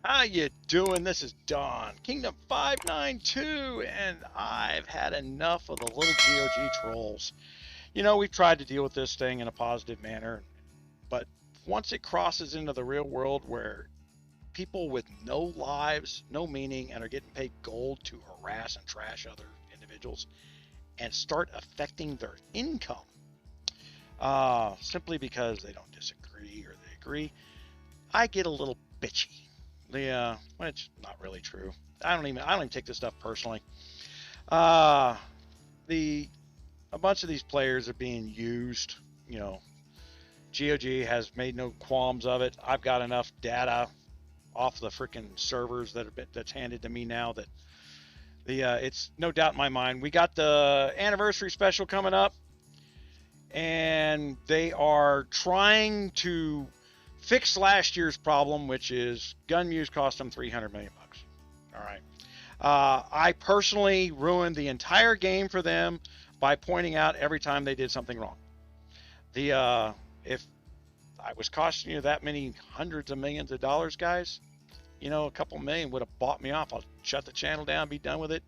How you doing? This is Don, Kingdom 592, and I've had enough of the little GOG trolls. You know, we've tried to deal with this thing in a positive manner, but once it crosses into the real world where people with no lives, no meaning, and are getting paid gold to harass and trash other individuals and start affecting their income simply because they don't disagree or they agree, I get a little bitchy. Which not really true. I don't even take this stuff personally. Uh, the a bunch of these players are being used. You know, GOG has made no qualms of it. I've got enough data off the freaking servers that's handed to me now that it's no doubt in my mind. We got the anniversary special coming up, and they are trying to fix last year's problem, which is GunMuse cost them $300 million. All right. I personally ruined the entire game for them by pointing out every time they did something wrong. If I was costing you that many hundreds of millions of dollars, guys, you know, a couple million would have bought me off. I'll shut the channel down, be done with it.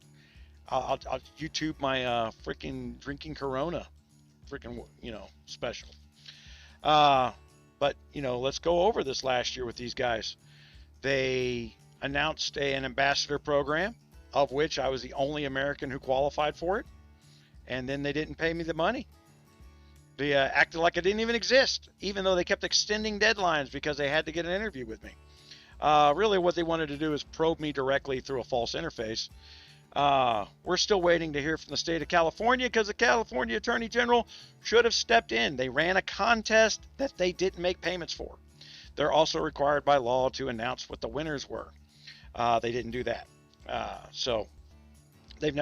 I'll YouTube my freaking drinking Corona, freaking special. But, let's go over this last year with these guys. They announced an ambassador program, of which I was the only American who qualified for it. And then they didn't pay me the money. They acted like it didn't even exist, even though they kept extending deadlines because they had to get an interview with me. Really, what they wanted to do is probe me directly through a false interface. We're still waiting to hear from the state of California because the California Attorney General should have stepped in. They ran a contest that they didn't make payments for. They're also required by law to announce what the winners were. They didn't do that. So they're in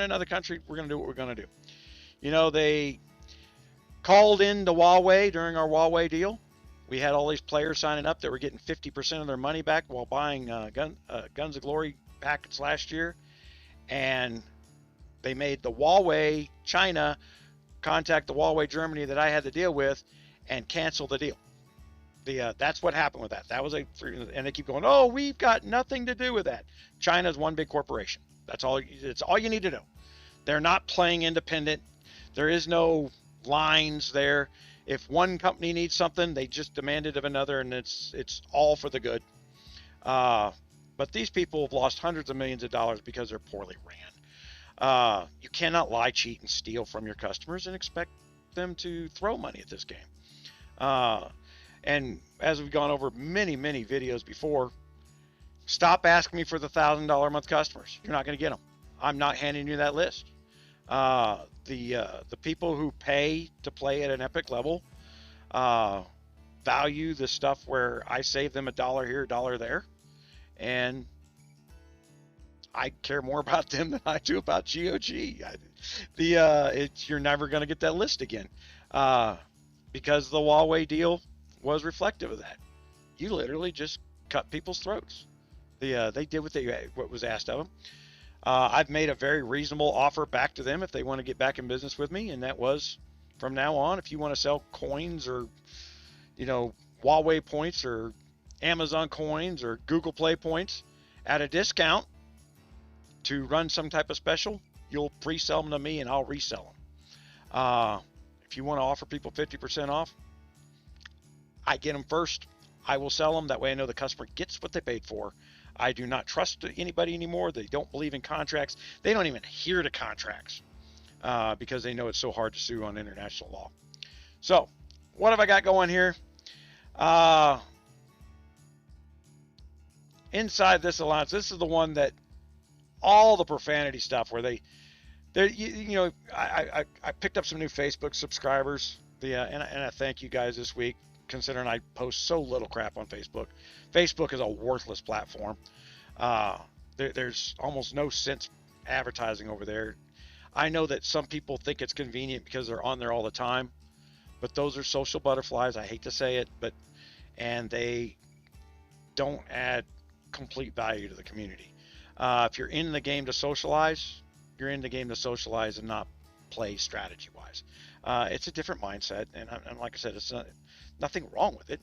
another country. We're going to do what we're going to do. They called in to Huawei during our Huawei deal. We had all these players signing up that were getting 50% of their money back while buying Guns of Glory packets last year. And they made the Huawei China contact the Huawei Germany that I had to deal with and cancel the deal. That's what happened with that. That was and they keep going, oh, we've got nothing to do with that. China's one big corporation. It's all you need to know. They're not playing independent. There is no lines there. If one company needs something, they just demand it of another, and it's all for the good. But these people have lost hundreds of millions of dollars because they're poorly ran. You cannot lie, cheat, and steal from your customers and expect them to throw money at this game. And as we've gone over many, many videos before, stop asking me for the $1,000 a month customers. You're not going to get them. I'm not handing you that list. The people who pay to play at an epic level value the stuff where I save them $1 here, $1 there, and I care more about them than I do about GOG. You're never going to get that list again because the Huawei deal was reflective of that. You literally just cut people's throats. They did what was asked of them. I've made a very reasonable offer back to them if they want to get back in business with me, and that was, from now on, if you want to sell coins or, Huawei points or Amazon coins or Google Play points at a discount to run some type of special, you'll pre-sell them to me and I'll resell them. If you want to offer people 50% off, I get them first. I will sell them. That way I know the customer gets what they paid for. I do not trust anybody anymore. They don't believe in contracts. They don't even adhere to contracts because they know it's so hard to sue on international law. So what have I got going here? Inside this alliance, this is the one that all the profanity stuff where I picked up some new Facebook subscribers. And I thank you guys this week, considering I post so little crap on Facebook. Facebook is a worthless platform. There's almost no sense advertising over there. I know that some people think it's convenient because they're on there all the time, but those are social butterflies. I hate to say it, and they don't add complete value to the community. If you're in the game to socialize, you're in the game to socialize and not play strategy-wise. It's a different mindset, and like I said, it's nothing wrong with it.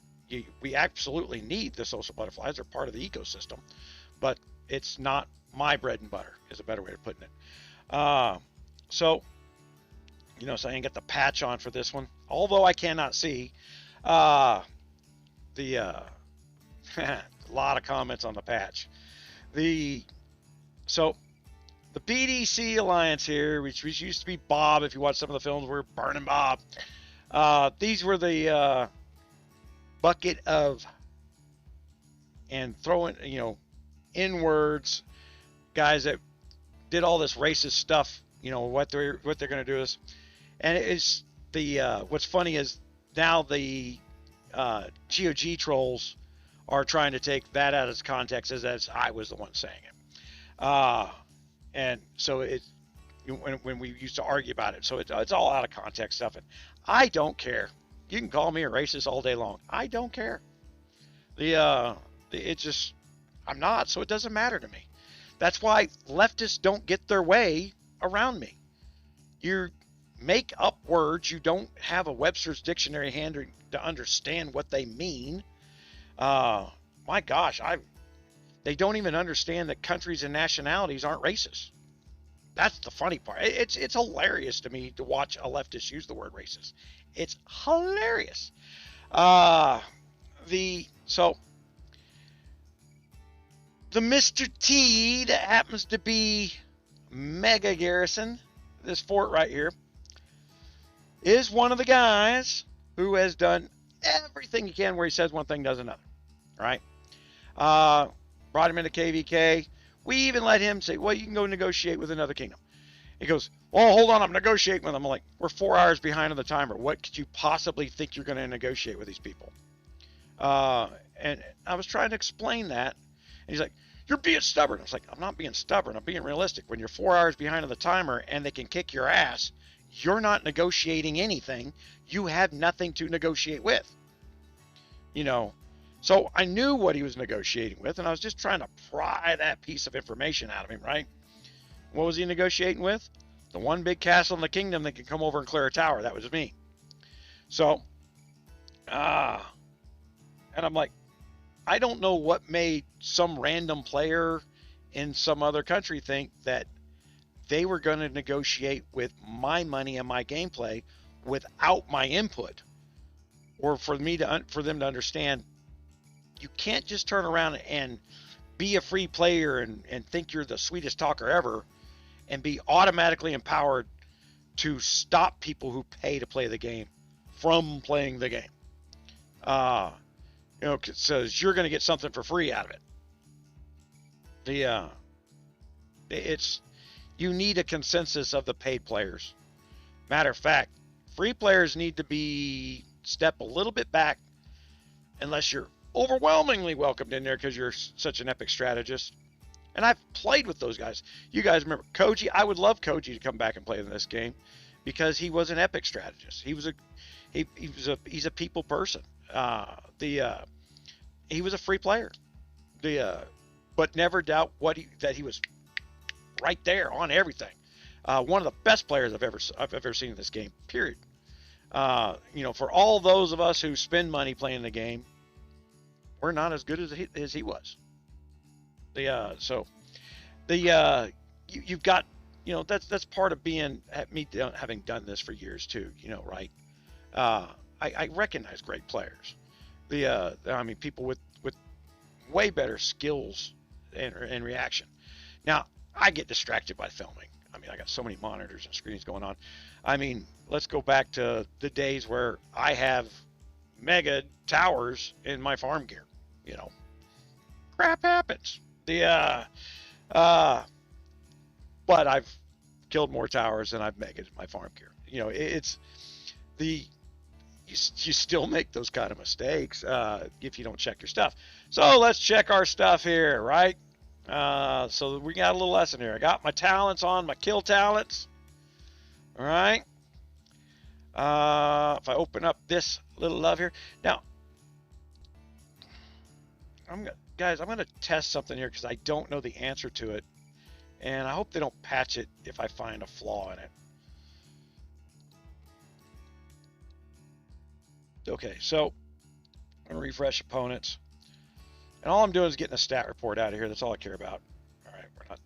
we absolutely need the social butterflies. They're part of the ecosystem, but it's not my bread and butter, is a better way of putting it. So, so I can get the patch on for this one, although I cannot see the a lot of comments on the patch. So the BDC Alliance here, which used to be Bob, if you watch some of the films, we're Burning Bob. These were the bucket of and throwing, inwards guys that did all this racist stuff. What they're going to do is, and it's what's funny is now the GOG trolls are trying to take that out of context as I was the one saying it. And so when we used to argue about it, so it's all out of context stuff, and I don't care. You can call me a racist all day long. I don't care. It just, I'm not, so it doesn't matter to me. That's why leftists don't get their way around me. You make up words. You don't have a Webster's dictionary hand to understand what they mean. My gosh, they don't even understand that countries and nationalities aren't racist. That's the funny part. It's hilarious to me to watch a leftist use the word racist. It's hilarious. The Mr. T that happens to be Mega Garrison, this fort right here, is one of the guys who has done everything he can where he says one thing, does another. Right? Brought him into KVK. We even let him say, well, you can go negotiate with another kingdom. He goes, well, hold on, I'm negotiating with them. I'm like, we're 4 hours behind on the timer. What could you possibly think you're going to negotiate with these people? And I was trying to explain that. And he's like, you're being stubborn. I was like, I'm not being stubborn. I'm being realistic. When you're 4 hours behind on the timer and they can kick your ass, you're not negotiating anything. You have nothing to negotiate with. So I knew what he was negotiating with, and I was just trying to pry that piece of information out of him, right? What was he negotiating with? The one big castle in the kingdom that can come over and clear a tower. That was me. So, and I'm like, I don't know what made some random player in some other country think that they were going to negotiate with my money and my gameplay without my input, or for them to understand. You can't just turn around and be a free player and think you're the sweetest talker ever and be automatically empowered to stop people who pay to play the game from playing the game. It says you're going to get something for free out of it. You need a consensus of the paid players. Matter of fact, free players need to step a little bit back unless you're overwhelmingly welcomed in there because you're such an epic strategist. And I've played with those guys. You guys remember Koji? I would love Koji to come back and play in this game because he was an epic strategist. He's a people person. He was a free player. But never doubt that he was right there on everything. One of the best players I've ever seen in this game. Period. For all those of us who spend money playing the game, we're not as good as he was. You've got, that's part of me having done this for years too, right? I recognize great players. People with way better skills and reaction. Now, I get distracted by filming. I got so many monitors and screens going on. Let's go back to the days where I have mega towers in my farm gear. Crap happens. But I've killed more towers than I've megged in my farm gear. You still make those kind of mistakes if you don't check your stuff. So let's check our stuff here, right? So we got a little lesson here. I got my talents on, my kill talents. All right. If I open up this little love here. Now, I'm going to test something here because I don't know the answer to it. And I hope they don't patch it if I find a flaw in it. Okay, so I'm going to refresh opponents. And all I'm doing is getting a stat report out of here. That's all I care about. All right, we're not.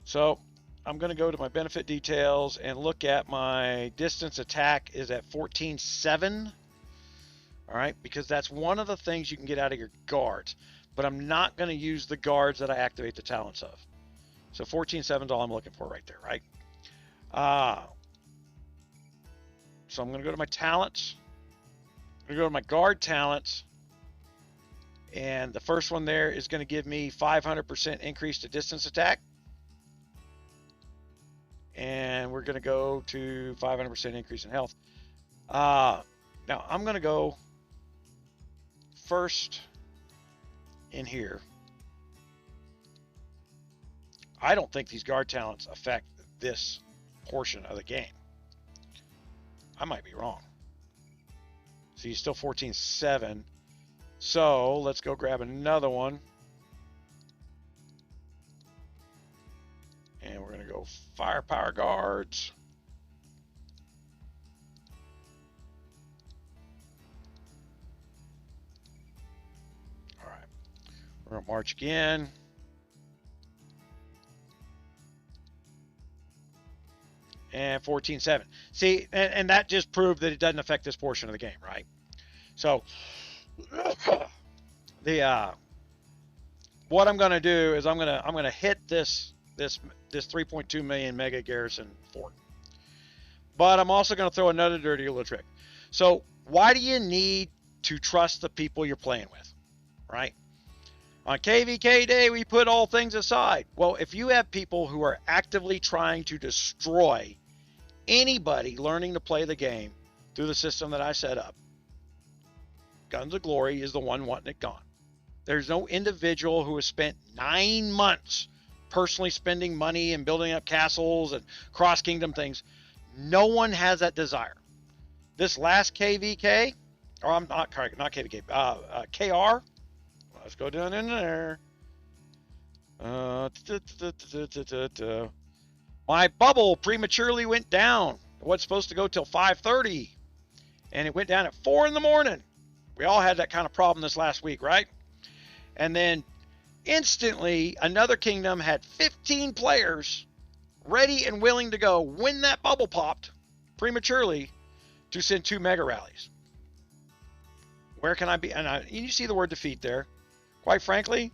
So I'm going to go to my benefit details and look at my distance attack is at 14.7. All right, because that's one of the things you can get out of your guards. But I'm not going to use the guards that I activate the talents of. So 14.7 is all I'm looking for right there, right? So I'm going to go to my talents. I'm going to go to my guard talents. And the first one there is going to give me 500% increase to distance attack. And we're going to go to 500% increase in health. Now I'm going to go first in here. I don't think these guard talents affect this portion of the game. I might be wrong. So he's still 14.7. So let's go grab another one. And we're going to go firepower guards. All right. We're going to march again. And 14.7. See, and that just proved that it doesn't affect this portion of the game, right? So the what I'm going to do is I'm going to hit this 3.2 million mega garrison fort. But I'm also going to throw another dirty little trick. So why do you need to trust the people you're playing with, right? On KVK Day, we put all things aside. Well, if you have people who are actively trying to destroy anybody learning to play the game through the system that I set up, Guns of Glory is the one wanting it gone. There's no individual who has spent 9 months personally spending money and building up castles and cross-kingdom things. No one has that desire. This last KVK, or I'm not KVK, KR, let's go down in there. My bubble prematurely went down. It was supposed to go till 5:30, and it went down at 4 in the morning. We all had that kind of problem this last week, right? And then instantly, another kingdom had 15 players ready and willing to go when that bubble popped prematurely to send 2 mega rallies. Where can I be? And you see the word defeat there. Quite frankly,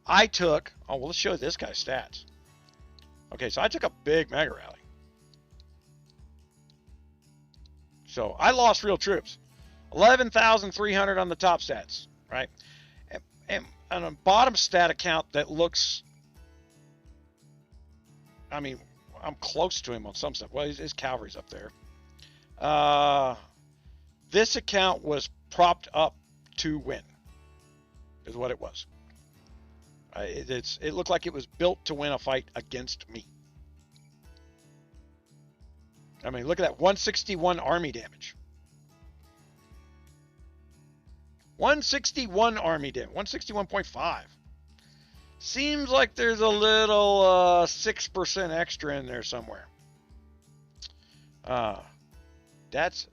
I took, oh, well, let's show this guy's stats. Okay, so I took a big mega rally. So I lost real troops. 11,300 on the top stats, right? And on a bottom stat account that looks, I mean, I'm close to him on some stuff. Well, his cavalry's up there. This account was propped up to win, is what it was. It looked like it was built to win a fight against me. I mean, look at that, 161 army damage. 161 army damage, 161.5. Seems like there's a little 6% extra in there somewhere. That's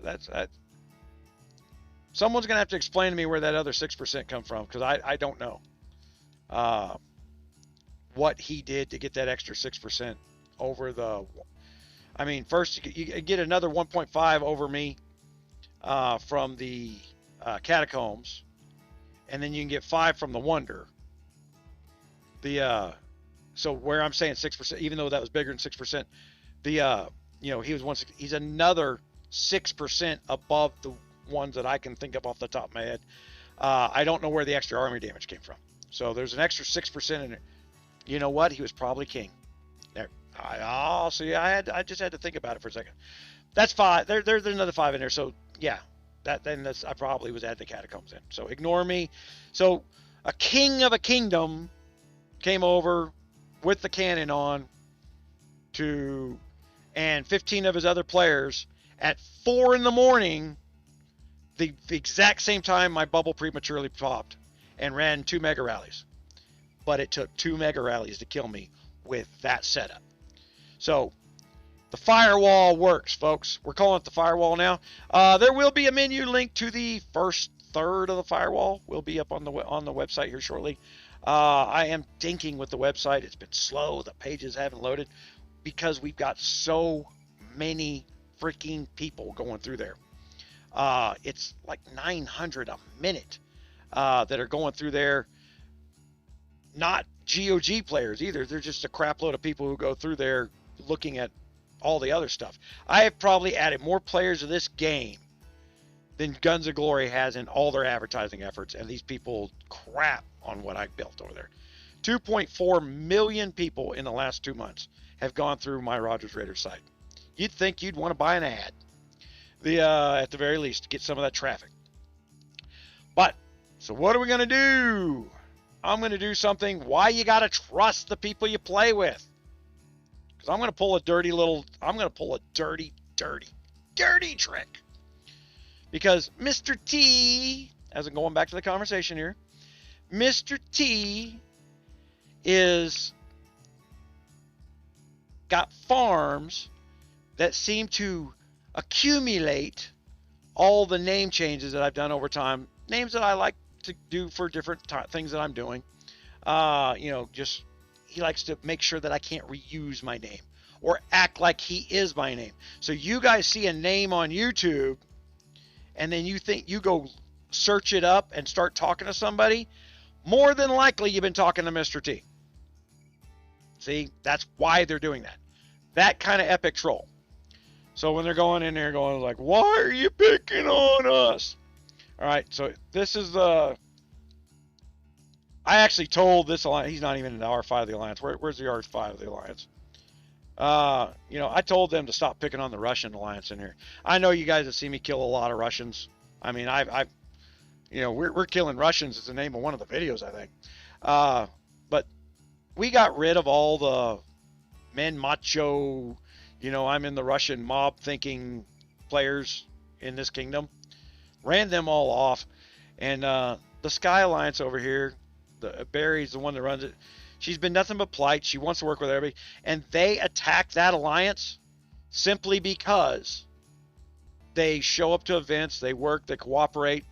someone's gonna have to explain to me where that other 6% come from, because I don't know what he did to get that extra 6% over the. I mean, first you get another 1.5 over me from the catacombs, and then you can get 5 from the wonder. So where I'm saying 6%, even though that was bigger than 6%, he's another 6% above the ones that I can think of off the top of my head. I don't know where the extra army damage came from. So there's an extra 6% in it. You know what? He was probably king. There. I just had to think about it for a second. That's 5. There's another 5 in there. So yeah, I probably was adding the catacombs in. So ignore me. So a king of a kingdom came over with the cannon on and 15 of his other players at 4 in the morning, the exact same time my bubble prematurely popped, and ran 2 mega rallies. But it took 2 mega rallies to kill me with that setup. So The firewall works, folks. We're calling it the firewall now. There will be a menu link to the first third of the firewall. Will be up on the website here shortly. I am dinking with the website. It's been slow. The pages haven't loaded because we've got so many freaking people going through there. It's like 900 a minute that are going through there. Not GOG players either. They're just a crap load of people who go through there looking at all the other stuff. I have probably added more players to this game than Guns of Glory has in all their advertising efforts, and these people crap on what I built over there. 2.4 million people in the last 2 months have gone through my Rogers Raider site. You'd think you'd want to buy an ad, at the very least, to get some of that traffic. But, so what are we going to do? I'm going to do something. Why you got to trust the people you play with. Because I'm going to pull a dirty trick. Because Mr. T, as I'm going back to the conversation here, Mr. T is got farms that seem to accumulate all the name changes that I've done over time. Names that I like to do for different things that I'm doing. Just he likes to make sure that I can't reuse my name or act like he is my name. So you guys see a name on YouTube and then you think you go search it up and start talking to somebody, more than likely you've been talking to Mr. T. See, that's why they're doing that. That kind of epic troll. So when they're going in there going like, why are you picking on us? All right, so this is the... I actually told this alliance, he's not even in the R5 of the alliance. Where's the R5 of the alliance? I told them to stop picking on the Russian alliance in here. I know you guys have seen me kill a lot of Russians. I mean, we're killing Russians is the name of one of the videos, I think. But we got rid of all the men macho, I'm in the Russian mob thinking players in this kingdom. Ran them all off. And the Sky Alliance over here, Barry's the one that runs it. She's been nothing but polite. She wants to work with everybody. And they attack that alliance simply because they show up to events, they work, they cooperate,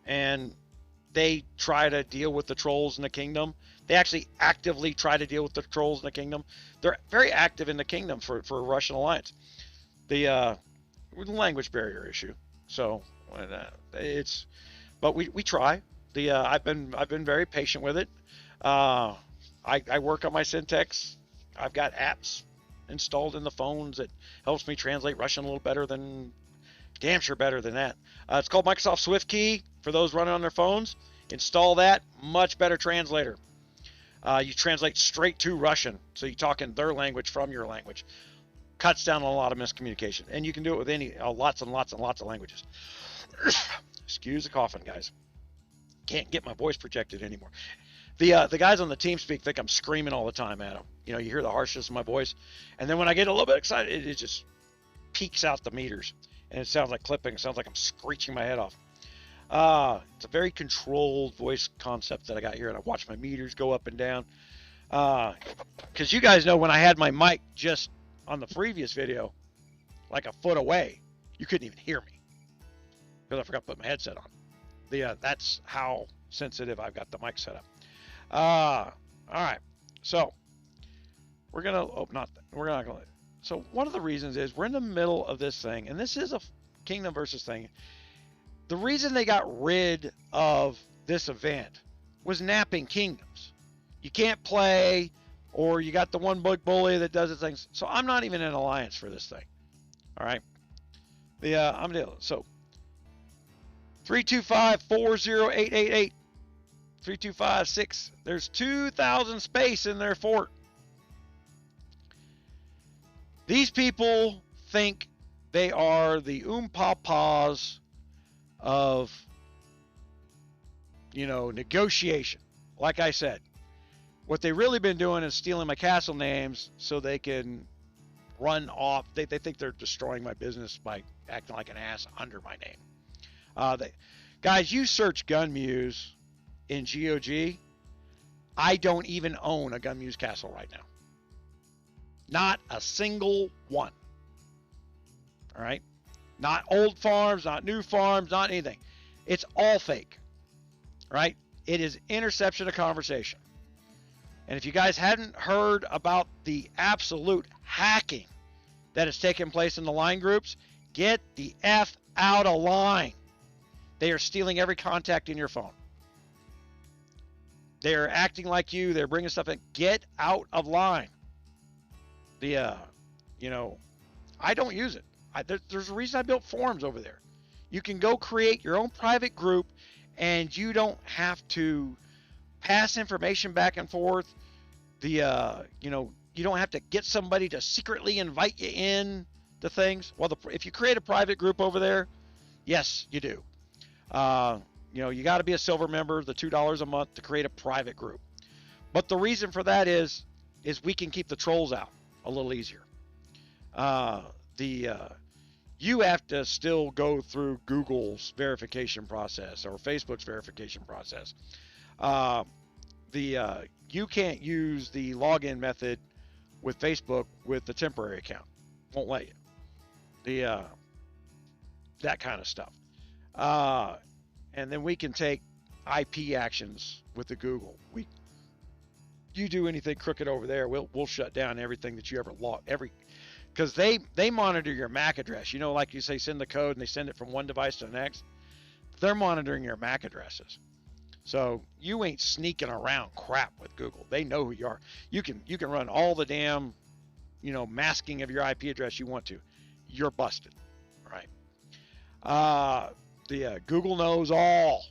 and they try to deal with the trolls in the kingdom. They actually actively try to deal with the trolls in the kingdom. They're very active in the kingdom for a Russian alliance. The language barrier issue. So but we try. I've been very patient with it. I work on my syntax. I've got apps installed in the phones that helps me translate Russian a little better than, damn sure better than that. It's called Microsoft Swift Key for those running on their phones. Install that, much better translator. You translate straight to Russian, so you talk in their language from your language. Cuts down on a lot of miscommunication, and you can do it with lots and lots and lots of languages. Excuse the coughing, guys. Can't get my voice projected anymore. The guys on the TeamSpeak think I'm screaming all the time at them. You hear the harshness of my voice, and then when I get a little bit excited, it just peaks out the meters, and it sounds like clipping. It sounds like I'm screeching my head off. It's a very controlled voice concept that I got here, and I watch my meters go up and down. Because you guys know when I had my mic just on the previous video, like a foot away, you couldn't even hear me because I forgot to put my headset on. That's how sensitive I've got the mic set up. All right, so we're not gonna. So one of the reasons is we're in the middle of this thing, and this is a kingdom versus thing. The reason they got rid of this event was napping kingdoms. You can't play, or you got the one bug bully that does the things. So I'm not even in alliance for this thing. All right. I'm dealing. So 325-40888. 3256. There's 2,000 space in their fort. These people think they are the pawpaws of, negotiation. Like I said, what they really been doing is stealing my castle names so they can run off. They think they're destroying my business by acting like an ass under my name. Guys, you search GunMuse in GOG. I don't even own a GunMuse castle right now. Not a single one. All right. Not old farms, not new farms, not anything. It's all fake. Right? It is interception of conversation. And if you guys hadn't heard about the absolute hacking that has taken place in the line groups, get the F out of line. They are stealing every contact in your phone. They're acting like you. They're bringing stuff in. Get out of line. I don't use it. There's a reason I built forums over there. You can go create your own private group, and you don't have to pass information back and forth. You don't have to get somebody to secretly invite you in to things. Well, if you create a private group over there, yes, you do. You got to be a silver member, the $2 a month to create a private group. But the reason for that is we can keep the trolls out a little easier. You have to still go through Google's verification process or Facebook's verification process. You can't use the login method with Facebook with the temporary account. Won't let you. That kind of stuff. And then we can take IP actions with the Google. You do anything crooked over there, we'll shut down everything that you ever log because they monitor your MAC address. Like you say, send the code and they send it from one device to the next. They're monitoring your MAC addresses. So you ain't sneaking around crap with Google. They know who you are. You can run all the damn, masking of your IP address you want to. You're busted, right? Google knows all.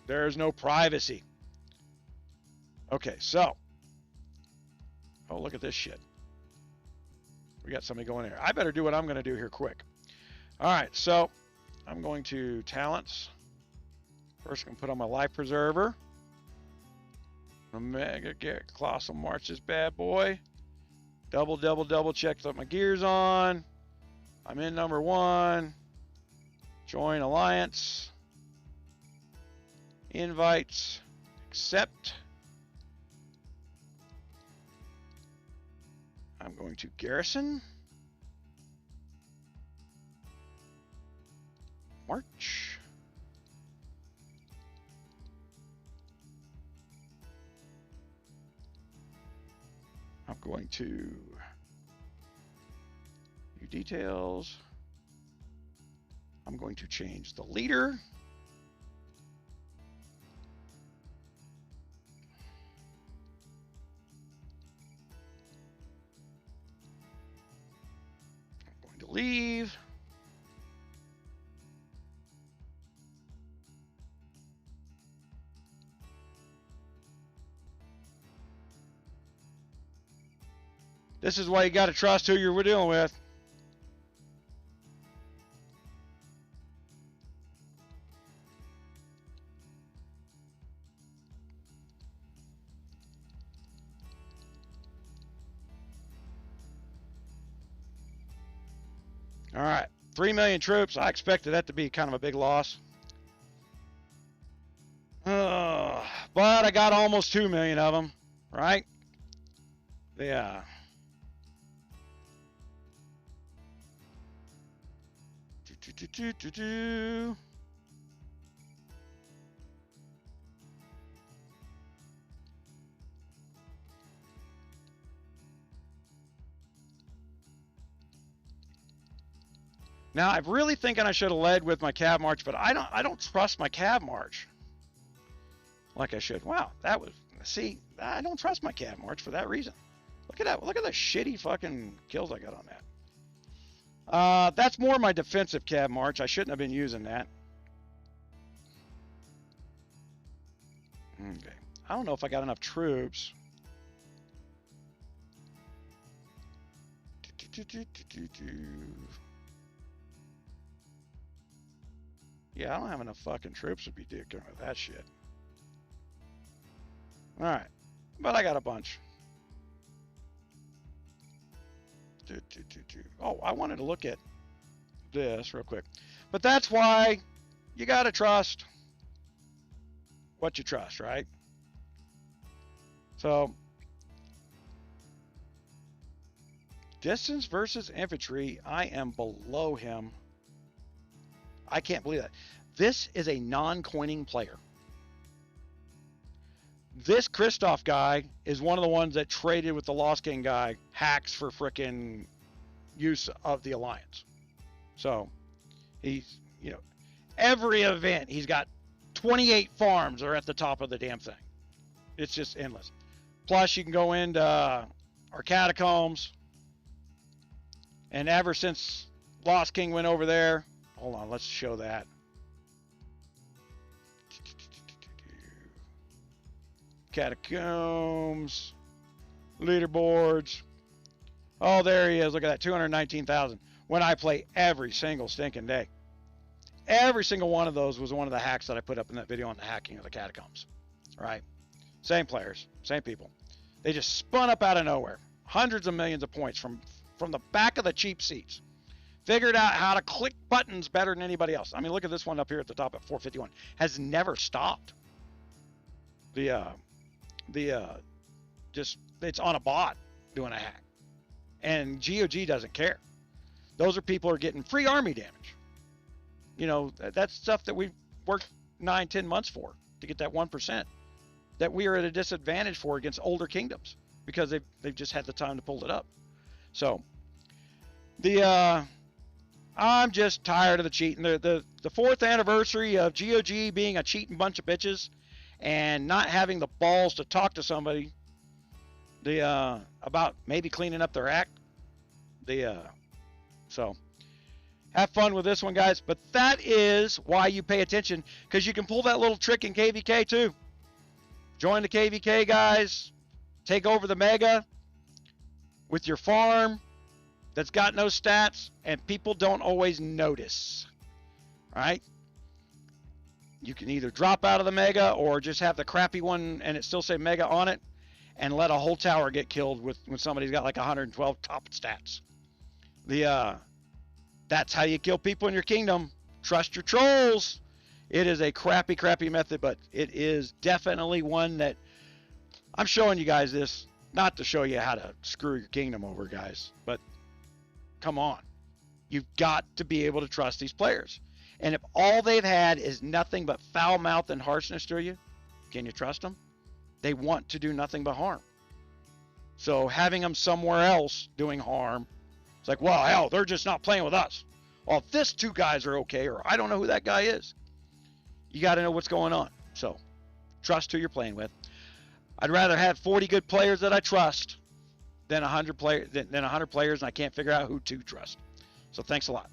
There's no privacy. Okay, so. Oh, look at this shit. We got somebody going here. I better do what I'm going to do here quick. All right, so I'm going to talents. First, I'm going to put on my life preserver. Omega get Colossal March this bad boy. Double check that my gear's on. I'm in number 1. Join alliance. Invites. Accept. I'm going to Garrison. March. I'm going to view details. I'm going to change the leader. I'm going to leave. This is why you got to trust who you're dealing with. All right, 3 million troops. I expected that to be kind of a big loss. But I got almost 2 million of them, right? Yeah. Now, I'm really thinking I should have led with my cab march, but I don't trust my cab march like I should. Wow, that was, see, I don't trust my cab march for that reason. Look at that. Look at the shitty fucking kills I got on that. That's more my defensive cab march. I shouldn't have been using that. Okay. I don't know if I got enough troops. Yeah, I don't have enough fucking troops to be dealing with that shit. Alright. But I got a bunch. Oh, I wanted to look at this real quick. But that's why you got to trust what you trust, right? So, Distance versus infantry. I am below him. I can't believe that. This is a non-coining player. This Christoph guy is one of the ones that traded with the Lost King guy, hacks for frickin' use of the Alliance. So, he's, you know, every event, he's got 28 farms are at the top of the damn thing. It's just endless. Plus, you can go into our catacombs. And ever since Lost King went over there, hold on, let's show that. Catacombs, leaderboards. Oh, there he is. Look at that, 219,000. When I play every single stinking day. Every single one of those was one of the hacks that I put up in that video on the hacking of the catacombs. All right. Same players, same people. They just spun up out of nowhere. Hundreds of millions of points from the back of the cheap seats. Figured out how to click buttons better than anybody else. I mean, look at this one up here at the top at 451. Has never stopped. Just it's on a bot doing a hack. And GOG doesn't care. Those are people who are getting free army damage. You know, that's stuff that we worked 9-10 months for to get that 1% that we are at a disadvantage for against older kingdoms because they've just had the time to pull it up. So I'm just tired of the cheating. The 4th anniversary of GOG being a cheating bunch of bitches and not having the balls to talk to somebody about maybe cleaning up their act. So have fun with this one, guys. But that is why you pay attention, because you can pull that little trick in KVK too. Join the KVK, guys. Take over the mega with your farm that's got no stats, and people don't always notice. All right? You can either drop out of the mega or just have the crappy one and it still say mega on it and let a whole tower get killed when somebody's got like 112 top stats. That's how you kill people in your kingdom. Trust your trolls. It is a crappy method, but it is definitely one that I'm showing you guys this, not to show you how to screw your kingdom over, guys, but come on. You've got to be able to trust these players. And if all they've had is nothing but foul mouth and harshness to you, can you trust them? They want to do nothing but harm. So having them somewhere else doing harm, it's like, well, hell, they're just not playing with us. Well, if this 2 guys are okay, or I don't know who that guy is, you got to know what's going on. So trust who you're playing with. I'd rather have 40 good players that I trust than 100 players and I can't figure out who to trust. So thanks a lot.